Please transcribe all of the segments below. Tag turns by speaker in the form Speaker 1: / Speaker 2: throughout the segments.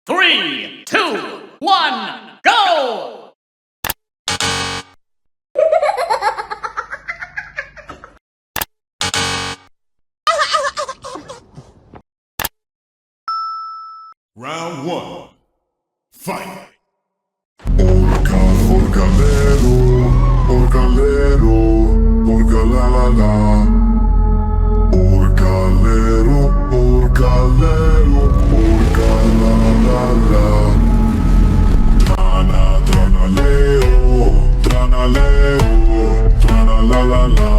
Speaker 1: 3, 2, 1, go!
Speaker 2: Round 1. Fight!
Speaker 3: Orgalero, orgalero, orga la la la. Orgalero, orgalero, orga la la la. Tranaleo, tranaleo, trana la la la.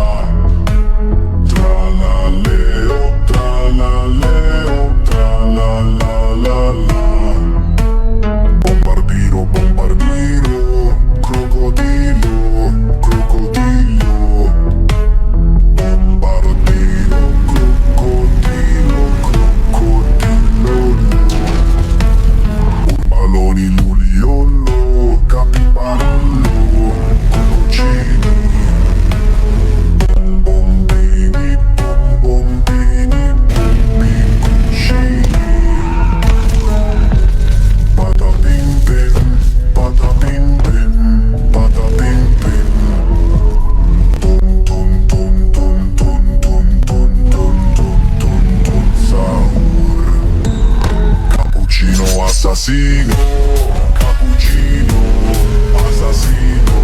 Speaker 3: Tralaleo, tralaleo, trala la la la. Bombardiro, bombardiro, crocodilo, crocodilo. Bombardiro, crocodilo, crocodilo. Urmaloni, luliolo, capibarello, conocini. Bombombini, bombombini, bombiconcini. Bada bing bing, bada bing bing, bada bing bing. Tum tum tum tum tum tum tum tum tum tum tum sahur. Cappuccino assassino, cappuccino assassino.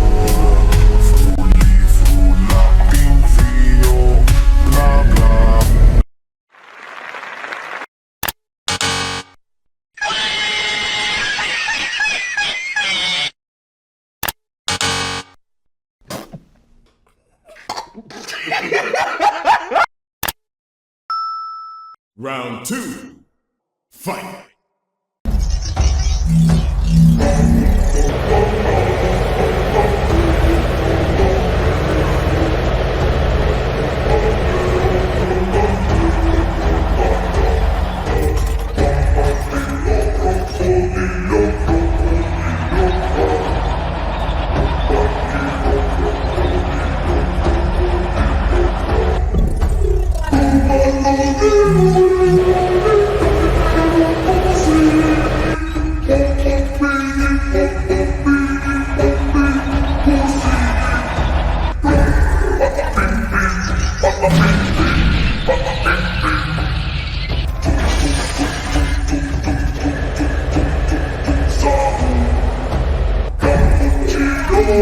Speaker 3: Frulli frulla pinfino, bla bla.
Speaker 2: Round 2. Fight!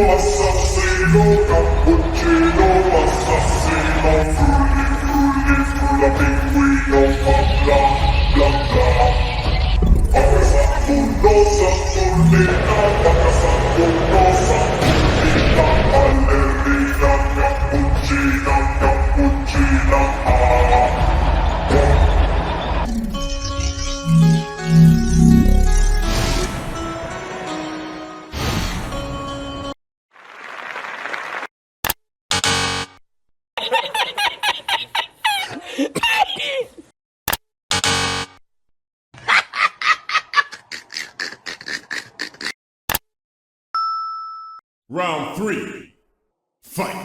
Speaker 2: Assassino, cappuccino, assassino, frulli, frulli, frulla, pinguino, bla, bla, bla. Apre Saturno, Saturnina, vaca Saturno, Saturnina, ballerina, cappuccina, cappuccina, ah. Round 3. Fight!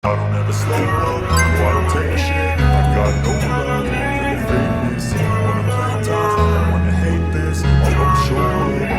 Speaker 3: I don't ever slow up, no I don't take shit. I got no love for the fakeness. If you wanna play tough and wanna hate this, I'll go show up.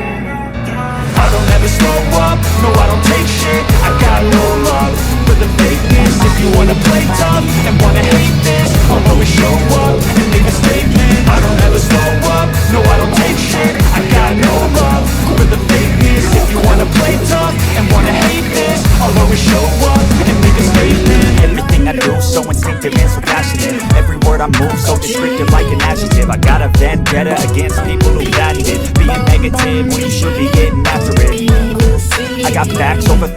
Speaker 4: I don't ever slow up, no I don't take shit. I got no love for the fakeness. If you wanna play tough and wanna hate this, I'll always show up and make a statement. I don't ever slow up, no I don't take shit. I got no love for the fakeness. If you wanna play tough and wanna hate this, I'll always show up and make a statement.
Speaker 5: Everything I do so instinctive and so passionate. Every word I move so descriptive like an adjective. I got a vendetta against people who patented being negative when you should be getting after it. I got facts over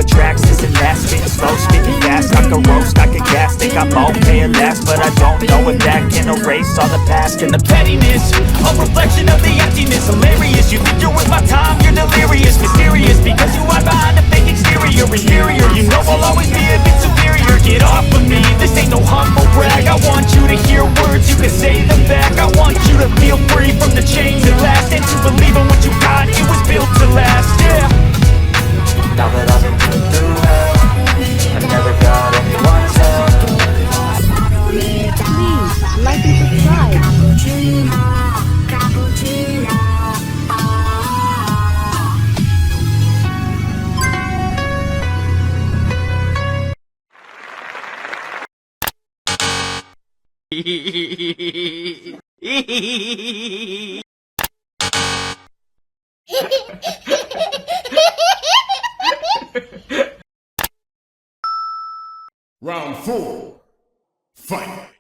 Speaker 5: tracks, this and that. Spitting slow, spitting fast, I can roast, I can gas. Think I'm okay at last, but I don't know if that can erase all the past.
Speaker 4: And the pettiness, a reflection of the emptiness. Hilarious, you think you're worth my time, you're delirious. Mysterious, because you hide behind a fake exterior. Inferior, you know I'll always be a bit superior. Get off of me, this ain't no humble brag. I want you to hear words, you can say them back. I want you to feel free from the chains that last, and to believe in what you got, it was built to last, yeah.
Speaker 5: Now that I've been put through hell, I never got anyone's help.
Speaker 6: Please like and subscribe.
Speaker 2: Round 4. Fight.